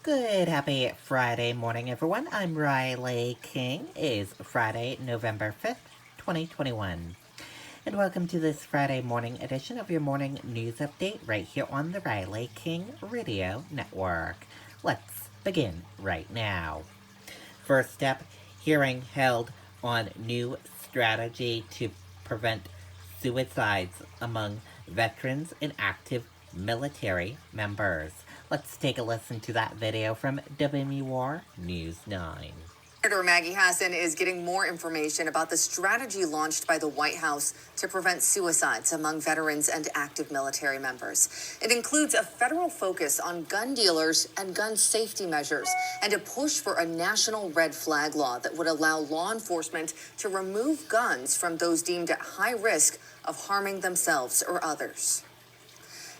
Good, happy Friday morning, everyone. I'm Riley King. It is Friday, November 5th, 2021. And welcome to this Friday morning edition of your morning news update right here on the Riley King Radio Network. Let's begin right now. First up, hearing held on new strategy to prevent suicides among veterans and active military members. Let's take a listen to that video from WMUR News 9. Senator Maggie Hassan is getting more information about the strategy launched by the White House to prevent suicides among veterans and active military members. It includes a federal focus on gun dealers and gun safety measures and a push for a national red flag law that would allow law enforcement to remove guns from those deemed at high risk of harming themselves or others.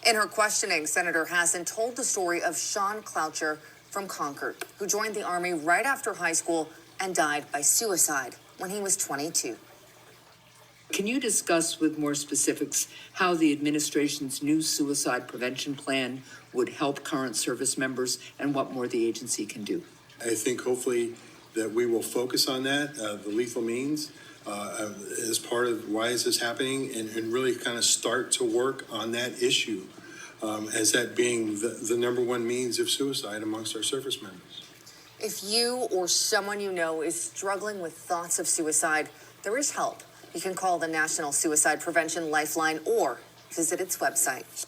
In her questioning, Senator Hassan told the story of Sean Cloucher from Concord, who joined the Army right after high school and died by suicide when he was 22. Can you discuss with more specifics how the administration's new suicide prevention plan would help current service members and what more the agency can do? I think hopefully that we will focus on that, the lethal means, as part of why is this happening, and really kind of start to work on that issue as that being the number one means of suicide amongst our service members. If you or someone you know is struggling with thoughts of suicide, there is help. You can call the National Suicide Prevention Lifeline or visit its website.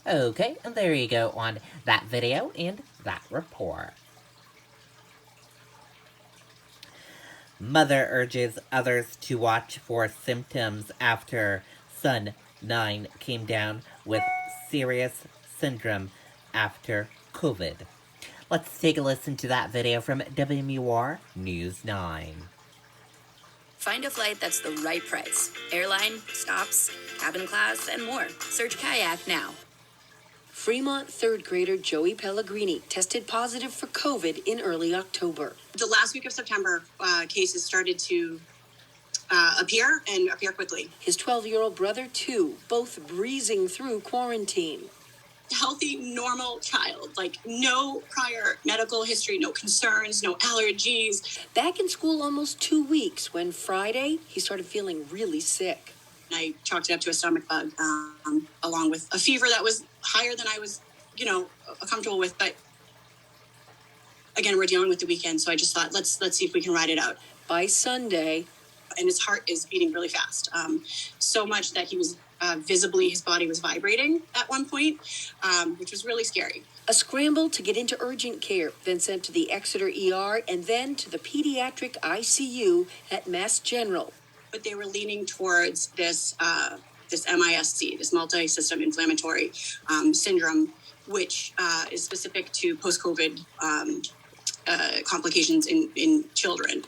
Okay, and there you go on that video and that report. Mother urges others to watch for symptoms after son 9 came down with serious syndrome after COVID. Let's take a listen to that video from WMUR News 9. Find a flight that's the right price. Airline, stops, cabin class, and more. Search Kayak now. Fremont third grader Joey Pellegrini tested positive for COVID in early October. The last week of September, cases started to appear quickly. His 12-year-old brother, too, both breezing through quarantine. Healthy, normal child, like no prior medical history, no concerns, no allergies. Back in school almost 2 weeks when Friday he started feeling really sick. I chalked it up to a stomach bug, along with a fever that was higher than I was, comfortable with. But again, we're dealing with the weekend, so I just thought, let's see if we can ride it out. By Sunday, and his heart is beating really fast, so much that he was visibly, his body was vibrating at one point, which was really scary. A scramble to get into urgent care, then sent to the Exeter ER, and then to the pediatric ICU at Mass General. But they were leaning towards this MISC, this multi-system inflammatory syndrome, which is specific to post-COVID complications in children.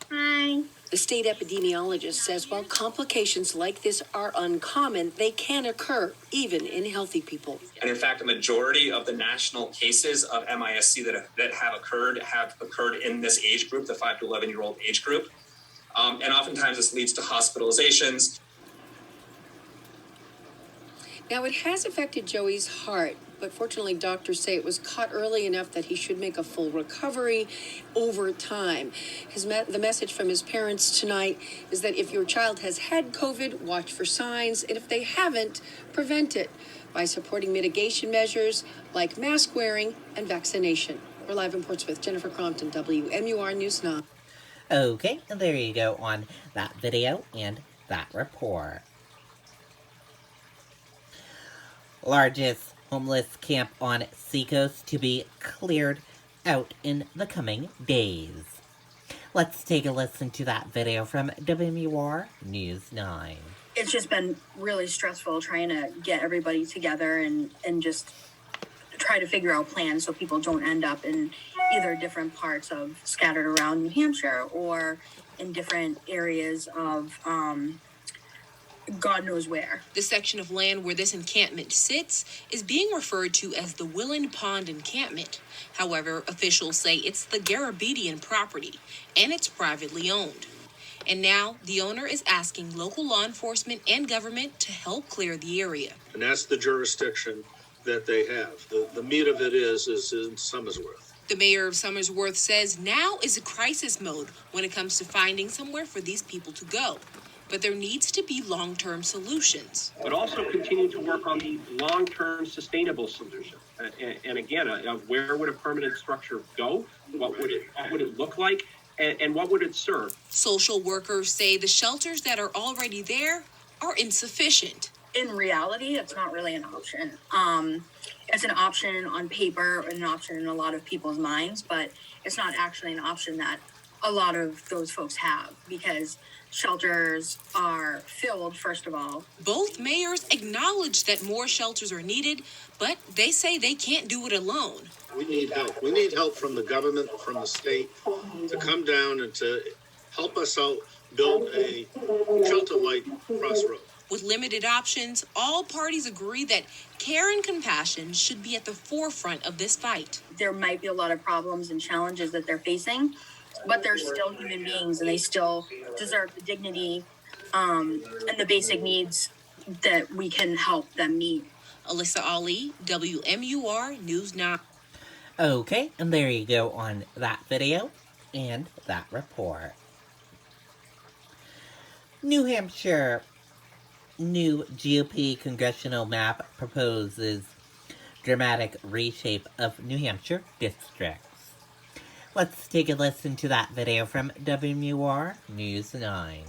Hi. The state epidemiologist says while complications like this are uncommon, they can occur even in healthy people. And in fact, a majority of the national cases of MISC that have occurred in this age group, the 5 to 11-year-old age group. And oftentimes this leads to hospitalizations. Now, it has affected Joey's heart, but fortunately doctors say it was caught early enough that he should make a full recovery over time. The message from his parents tonight is that if your child has had COVID, watch for signs, and if they haven't, prevent it by supporting mitigation measures like mask wearing and vaccination. We're live in Portsmouth. Jennifer Crompton, WMUR News 9. Okay, and there you go on that video and that report. Largest homeless camp on Seacoast to be cleared out in the coming days. Let's take a listen to that video from WMUR News 9. It's just been really stressful trying to get everybody together and just try to figure out plans so people don't end up in either different parts of scattered around New Hampshire or in different areas of God knows where. The section of land where this encampment sits is being referred to as the Willand Pond Encampment. However, officials say it's the Garabedian property, and it's privately owned. And now the owner is asking local law enforcement and government to help clear the area. And that's the jurisdiction that they have. The meat of it is in Somersworth. The mayor of Somersworth says now is a crisis mode when it comes to finding somewhere for these people to go. But there needs to be long-term solutions. But also continue to work on the long-term sustainable solution. And again, where would a permanent structure go? What would it look like? And what would it serve? Social workers say the shelters that are already there are insufficient. In reality, it's not really an option. It's an option on paper, an option in a lot of people's minds, but it's not actually an option that a lot of those folks have because shelters are filled, first of all. Both mayors acknowledge that more shelters are needed, but they say they can't do it alone. We need help. We need help from the government, from the state, to come down and to help us out build a shelter-like crossroad. With limited options, all parties agree that care and compassion should be at the forefront of this fight. There might be a lot of problems and challenges that they're facing, but they're still human beings and they still deserve the dignity and the basic needs that we can help them meet. Alyssa Ali, WMUR News 9. Okay, and there you go on that video and that report. New Hampshire new GOP congressional map proposes dramatic reshape of New Hampshire districts. Let's take a listen to that video from WMUR News 9.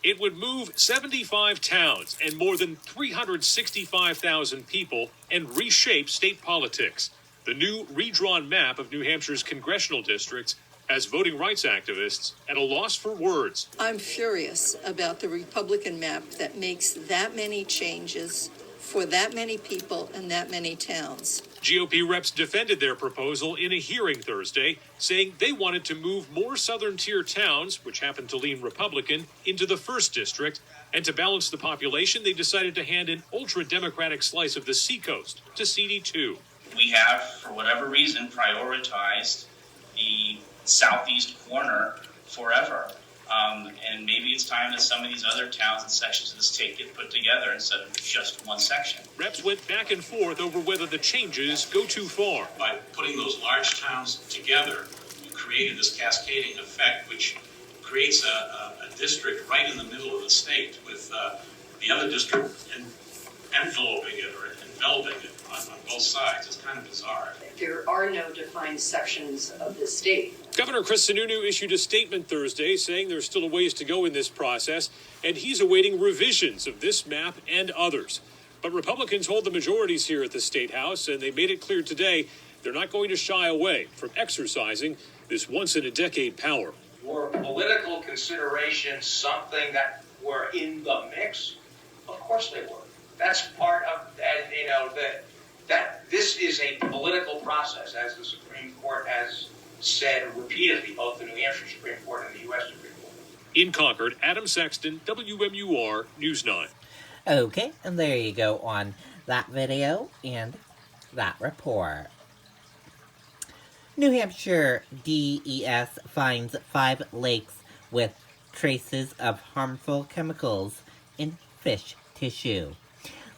It would move 75 towns and more than 365,000 people and reshape state politics. The new redrawn map of New Hampshire's congressional districts has voting rights activists at a loss for words. I'm furious about the Republican map that makes that many changes for that many people and that many towns. GOP reps defended their proposal in a hearing Thursday, saying they wanted to move more southern tier towns, which happen to lean Republican, into the 1st District, and to balance the population, they decided to hand an ultra-democratic slice of the Seacoast to CD2. We have, for whatever reason, prioritized the southeast corner forever. And maybe it's time that some of these other towns and sections of the state get put together instead of just one section. Reps went back and forth over whether the changes go too far. By putting those large towns together, you created this cascading effect, which creates a district right in the middle of the state with the other district enveloping it or enveloping it on both sides. It's kind of bizarre. There are no defined sections of the state. Governor Chris Sununu issued a statement Thursday saying there's still a ways to go in this process, and he's awaiting revisions of this map and others. But Republicans hold the majorities here at the State House, and they made it clear today they're not going to shy away from exercising this once-in-a-decade power. Were political considerations something that were in the mix? Of course they were. That's part of that, that this is a political process, as the Supreme Court has said repeatedly, both the New Hampshire Supreme Court and the U.S. Supreme Court. In Concord, Adam Sexton, WMUR News 9. Okay, and there you go on that video and that report. New Hampshire DES finds 5 lakes with traces of harmful chemicals in fish tissue.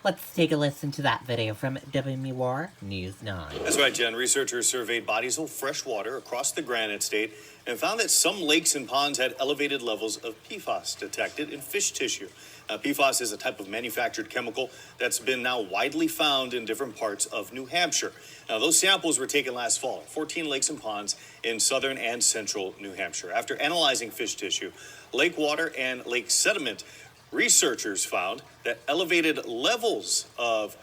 Let's take a listen to that video from WMUR News 9. That's right, Jen. Researchers surveyed bodies of fresh water across the Granite State and found that some lakes and ponds had elevated levels of PFAS detected in fish tissue. PFAS is a type of manufactured chemical that's been now widely found in different parts of New Hampshire. Now, those samples were taken last fall at 14 lakes and ponds in southern and central New Hampshire. After analyzing fish tissue, lake water, and lake sediment, researchers found that elevated levels of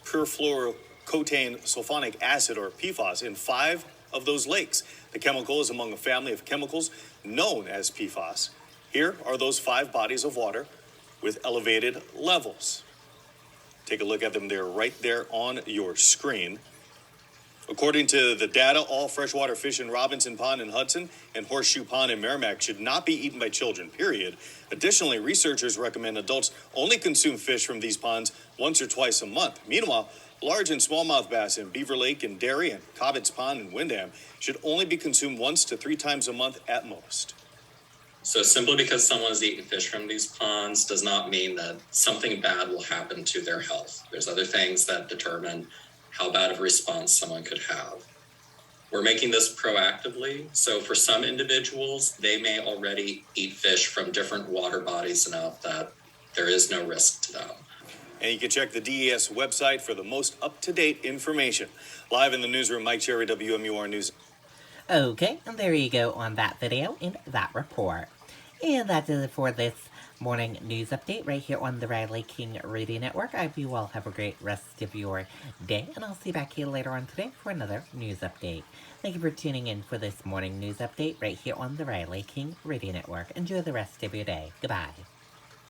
perfluorocoatane sulfonic acid, or PFAS, in 5 of those lakes. The chemical is among a family of chemicals known as PFAS. Here are those 5 bodies of water with elevated levels. Take a look at them. They're right there on your screen. According to the data, all freshwater fish in Robinson Pond in Hudson and Horseshoe Pond in Merrimack should not be eaten by children, period. Additionally, researchers recommend adults only consume fish from these ponds once or twice a month. Meanwhile, large and smallmouth bass in Beaver Lake and Derry and Cobbett's Pond in Windham should only be consumed once to 3 times a month at most. So simply because someone's eaten fish from these ponds does not mean that something bad will happen to their health. There's other things that determine how bad of a response someone could have. We're making this proactively. So for some individuals, they may already eat fish from different water bodies enough that there is no risk to them. And you can check the DES website for the most up-to-date information. Live in the newsroom, Mike Cherry, WMUR News. Okay, and there you go on that video and that report. And that is it for this morning news update right here on the Riley King Radio Network. I hope you all have a great rest of your day, and I'll see you back here later on today for another news update. Thank you for tuning in for this morning news update right here on the Riley King Radio Network. Enjoy the rest of your day. Goodbye.